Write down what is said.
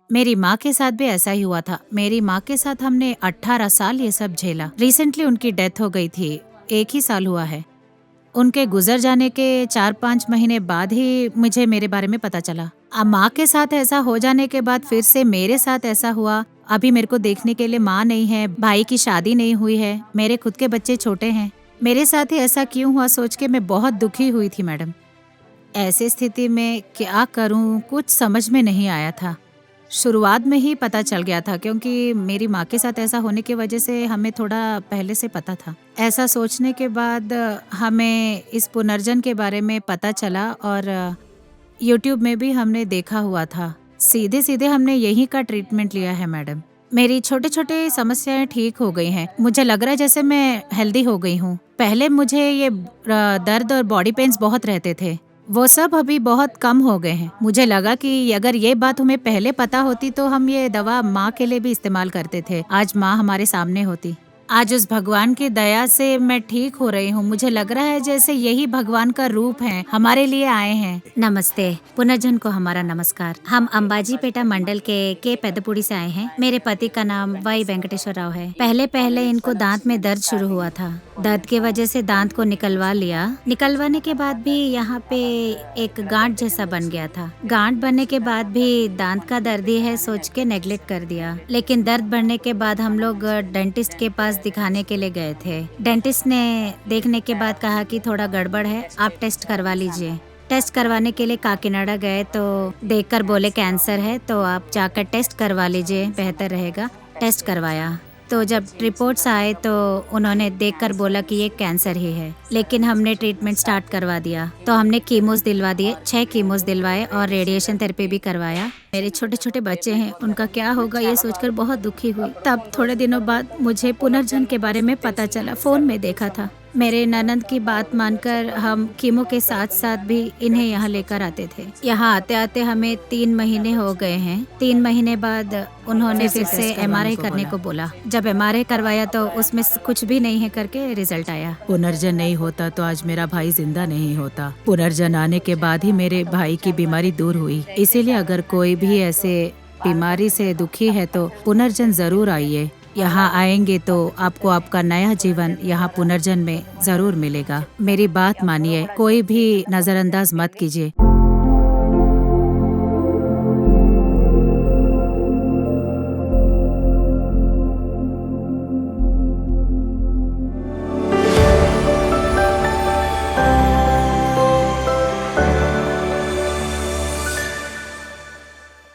मेरी माँ के साथ भी ऐसा ही हुआ था। मेरी माँ के साथ हमने 18 साल ये सब झेला। रिसेंटली उनकी डेथ हो गई थी, 1 ही साल हुआ है। उनके गुजर जाने के 4-5 महीने बाद ही मुझे मेरे बारे में पता चला। अब माँ के साथ ऐसा हो जाने के बाद फिर से मेरे साथ ऐसा हुआ। अभी मेरे को देखने के लिए माँ नहीं है, भाई की शादी नहीं हुई है, मेरे खुद के बच्चे छोटे हैं। मेरे साथ ही ऐसा क्यों हुआ सोच के मैं बहुत दुखी हुई थी मैडम। ऐसी स्थिति में क्या करूं कुछ समझ में नहीं आया था। शुरुआत में ही पता चल गया था क्योंकि मेरी माँ के साथ ऐसा होने की वजह से हमें थोड़ा पहले से पता था। ऐसा सोचने के बाद हमें इस पुनर्जन के बारे में पता चला और यूट्यूब में भी हमने देखा हुआ था। सीधे सीधे हमने यहीं का ट्रीटमेंट लिया है मैडम। मेरी छोटे छोटे समस्याएं ठीक हो गई हैं। मुझे लग रहा है जैसे मैं हेल्दी हो गई हूँ। पहले मुझे ये दर्द और बॉडी पेन्स बहुत रहते थे, वो सब अभी बहुत कम हो गए हैं। मुझे लगा कि अगर ये बात हमें पहले पता होती तो हम ये दवा माँ के लिए भी इस्तेमाल करते थे। आज माँ हमारे सामने होती। आज उस भगवान की दया से मैं ठीक हो रही हूँ। मुझे लग रहा है जैसे यही भगवान का रूप है, हमारे लिए आए हैं। नमस्ते, पुनर्जन को हमारा नमस्कार। हम अंबाजीपेटा मंडल के पेदपुड़ी से आए हैं। मेरे पति का नाम वाई वेंकटेश्वर राव है। पहले इनको दांत में दर्द शुरू हुआ था। दर्द की वजह से दांत को निकलवा लिया। निकलवाने के बाद भी यहाँ पे एक गांठ जैसा बन गया था। गांठ बनने के बाद भी दांत का दर्द ही है सोच के नेग्लेक्ट कर दिया। लेकिन दर्द बढ़ने के बाद हम लोग डेंटिस्ट के पास दिखाने के लिए गए थे। डेंटिस्ट ने देखने के बाद कहा कि थोड़ा गड़बड़ है, आप टेस्ट करवा लीजिए। टेस्ट करवाने के लिए काकीनाडा गए तो देखकर बोले कैंसर है, तो आप जाकर टेस्ट करवा लीजिए, बेहतर रहेगा। टेस्ट करवाया तो जब रिपोर्ट्स आए तो उन्होंने देखकर बोला कि ये कैंसर ही है। लेकिन हमने ट्रीटमेंट स्टार्ट करवा दिया। तो हमने कीमोस दिलवा दिए, 6 कीमोस दिलवाए और रेडिएशन थेरेपी भी करवाया। मेरे छोटे छोटे बच्चे हैं, उनका क्या होगा ये सोचकर बहुत दुखी हुई। तब थोड़े दिनों बाद मुझे पुनर्जन के बारे में पता चला, फोन में देखा था। मेरे ननद की बात मानकर हम कीमो के साथ साथ भी इन्हें यहाँ लेकर आते थे। यहाँ आते आते हमें 3 महीने हो गए हैं। 3 महीने बाद उन्होंने फिर से MRI करने को बोला। जब MRI करवाया तो उसमें कुछ भी नहीं है करके रिजल्ट आया। पुनर्जन नहीं होता तो आज मेरा भाई जिंदा नहीं होता। पुनर्जन आने के बाद ही मेरे भाई की बीमारी दूर हुई। इसीलिए अगर कोई भी ऐसे बीमारी से दुखी है तो पुनर्जन जरूर आइए। यहाँ आएंगे तो आपको आपका नया जीवन यहाँ पुनर्जन में जरूर मिलेगा। मेरी बात मानिए, कोई भी नजरअंदाज मत कीजिए।